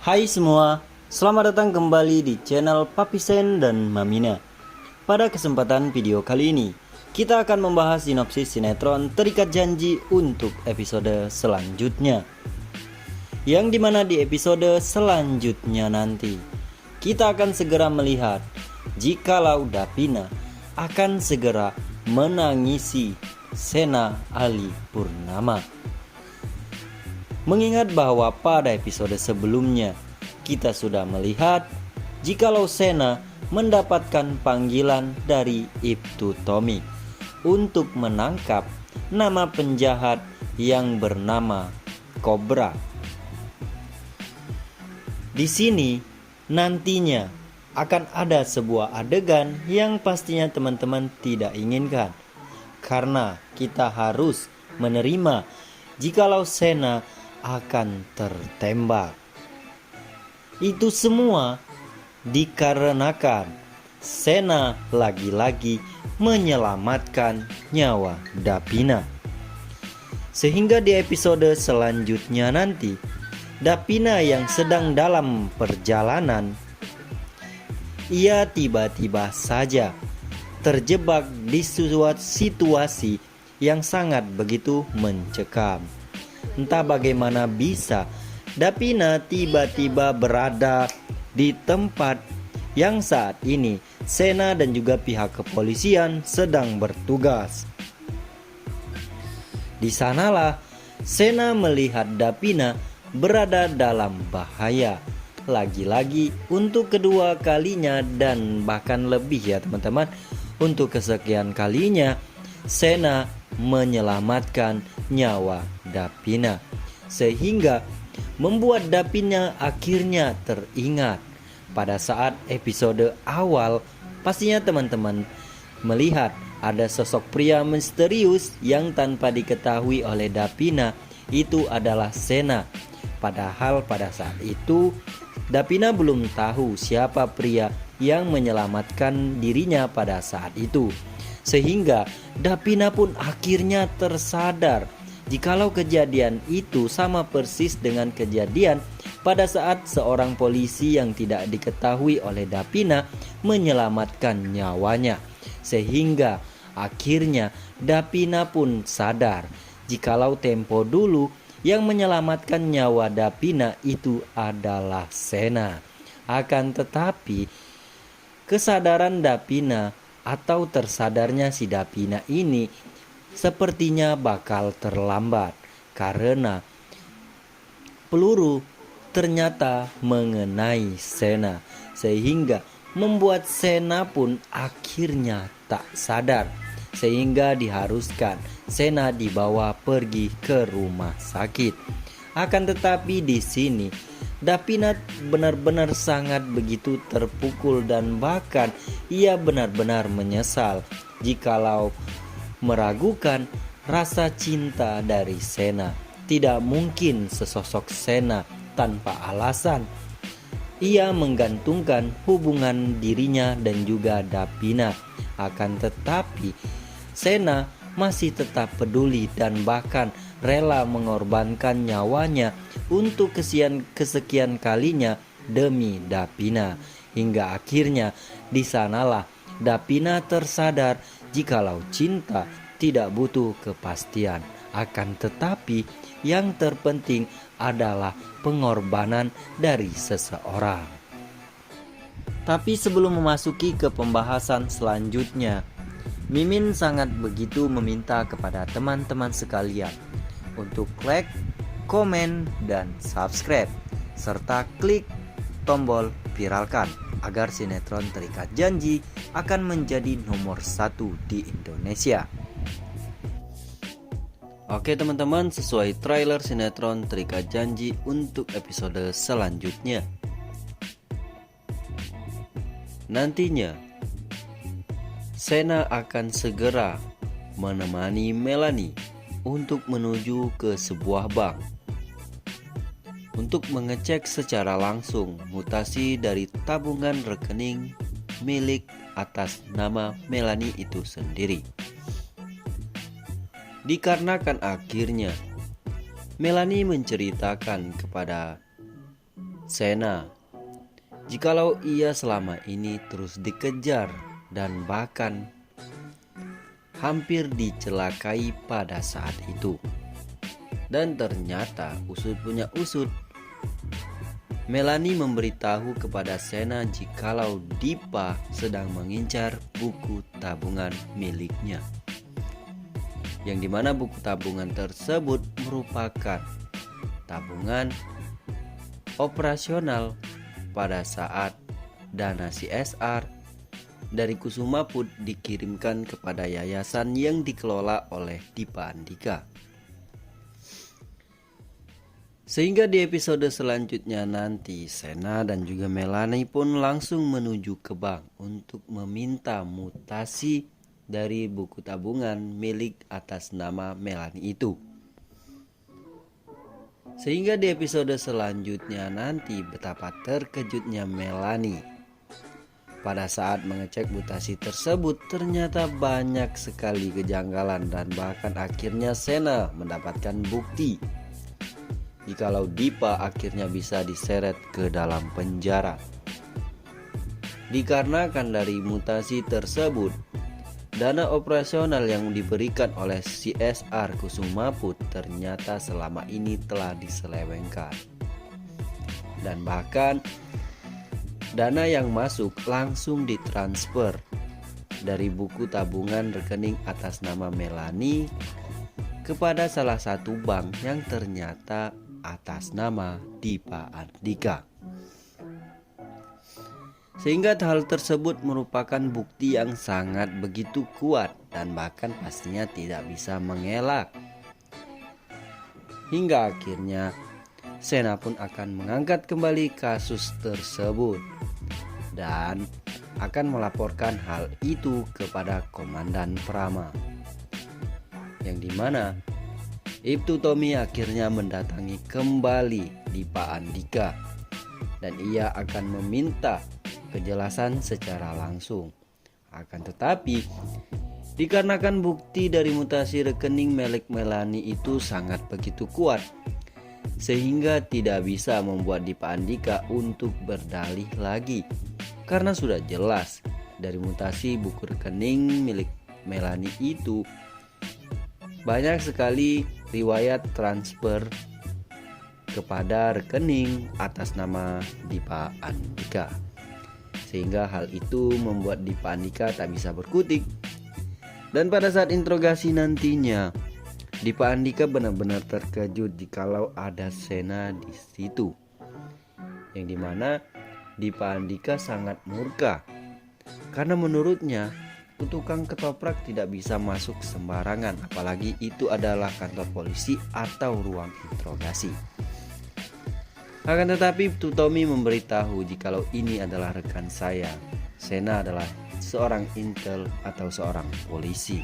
Hai semua, selamat datang kembali di channel Papi Sen dan Mamina. Pada kesempatan video kali ini, kita akan membahas sinopsis sinetron Terikat Janji untuk episode selanjutnya. Yang dimana di episode selanjutnya nanti, kita akan segera melihat jikalau Davina akan segera menangisi Sena Ali Purnama. Mengingat bahwa pada episode sebelumnya kita sudah melihat jikalau Sena mendapatkan panggilan dari Ibtu Tommy untuk menangkap nama penjahat yang bernama Cobra. Di sini nantinya akan ada sebuah adegan yang pastinya teman-teman tidak inginkan, karena kita harus menerima jikalau Sena akan tertembak. Itu semua dikarenakan Sena lagi-lagi menyelamatkan nyawa Davina. Sehingga di episode selanjutnya nanti, Davina yang sedang dalam perjalanan, ia tiba-tiba saja terjebak di suatu situasi yang sangat begitu mencekam. Entah bagaimana bisa Davina tiba-tiba berada di tempat yang saat ini Sena dan juga pihak kepolisian sedang bertugas. Di sanalah Sena melihat Davina berada dalam bahaya. Lagi-lagi untuk kedua kalinya dan bahkan lebih ya teman-teman, untuk kesekian kalinya Sena menyelamatkan nyawa Davina, sehingga membuat Davina akhirnya teringat pada saat episode awal. Pastinya teman-teman melihat ada sosok pria misterius yang tanpa diketahui oleh Davina itu adalah Sena. Padahal pada saat itu Davina belum tahu siapa pria yang menyelamatkan dirinya pada saat itu. Sehingga Davina pun akhirnya tersadar jikalau kejadian itu sama persis dengan kejadian pada saat seorang polisi yang tidak diketahui oleh Davina menyelamatkan nyawanya. Sehingga akhirnya Davina pun sadar jikalau tempo dulu yang menyelamatkan nyawa Davina itu adalah Sena. Akan tetapi kesadaran Davina atau tersadarnya si Davina ini sepertinya bakal terlambat, karena peluru ternyata mengenai Sena, sehingga membuat Sena pun akhirnya tak sadar, sehingga diharuskan Sena dibawa pergi ke rumah sakit. Akan tetapi di sini Davina benar-benar sangat begitu terpukul dan bahkan ia benar-benar menyesal jikalau meragukan rasa cinta dari Sena. Tidak mungkin sesosok Sena tanpa alasan ia menggantungkan hubungan dirinya dan juga Davina. Akan tetapi Sena masih tetap peduli dan bahkan rela mengorbankan nyawanya untuk kesekian kalinya demi Davina. Hingga akhirnya di sanalah Davina tersadar jikalau cinta tidak butuh kepastian. Akan tetapi yang terpenting adalah pengorbanan dari seseorang. Tapi sebelum memasuki ke pembahasan selanjutnya, Mimin sangat begitu meminta kepada teman-teman sekalian untuk like, komen, dan subscribe, serta klik tombol viralkan agar sinetron Terikat Janji akan menjadi nomor 1 di Indonesia. Oke teman-teman, sesuai trailer sinetron Terikat Janji untuk episode selanjutnya, nantinya Sena akan segera menemani Melanie untuk menuju ke sebuah bank untuk mengecek secara langsung mutasi dari tabungan rekening milik atas nama Melanie itu sendiri. Dikarenakan akhirnya Melanie menceritakan kepada Sena. Jikalau ia selama ini terus dikejar dan bahkan hampir dicelakai pada saat itu. Dan ternyata usut punya usut, Melanie memberitahu kepada Sena jikalau Dipa sedang mengincar buku tabungan miliknya, yang dimana buku tabungan tersebut merupakan tabungan operasional pada saat dana CSR dari Kusuma Put dikirimkan kepada yayasan yang dikelola oleh Dipa Andika. Sehingga di episode selanjutnya nanti Sena dan juga Melanie pun langsung menuju ke bank untuk meminta mutasi dari buku tabungan milik atas nama Melanie itu. Sehingga di episode selanjutnya nanti betapa terkejutnya Melanie pada saat mengecek mutasi tersebut. Ternyata banyak sekali kejanggalan dan bahkan akhirnya Sena mendapatkan bukti jikalau Dipa akhirnya bisa diseret ke dalam penjara. Dikarenakan dari mutasi tersebut, dana operasional yang diberikan oleh CSR Kusuma Put ternyata selama ini telah diselewengkan. Dan bahkan dana yang masuk langsung ditransfer dari buku tabungan rekening atas nama Melanie kepada salah satu bank yang ternyata atas nama Dipa Andika. Sehingga hal tersebut merupakan bukti yang sangat begitu kuat dan bahkan pastinya tidak bisa mengelak. Hingga akhirnya Sena pun akan mengangkat kembali kasus tersebut dan akan melaporkan hal itu kepada Komandan Prama, yang dimana Ibtu Tommy akhirnya mendatangi kembali Dipa Andika dan ia akan meminta kejelasan secara langsung. Akan tetapi dikarenakan bukti dari mutasi rekening milik Melanie itu sangat begitu kuat, sehingga tidak bisa membuat Dipa Andika untuk berdalih lagi, karena sudah jelas dari mutasi buku rekening milik Melanie itu banyak sekali riwayat transfer kepada rekening atas nama Dipa Andika. Sehingga hal itu membuat Dipa Andika tak bisa berkutik. Dan pada saat interogasi nantinya, Dipa Andika benar-benar terkejut jikalau ada Sena di situ, yang dimana Dipa Andika sangat murka karena menurutnya tukang ketoprak tidak bisa masuk sembarangan, apalagi itu adalah kantor polisi atau ruang interogasi. Akan tetapi Tommy memberitahu jikalau ini adalah rekan saya. Sena adalah seorang intel atau seorang polisi.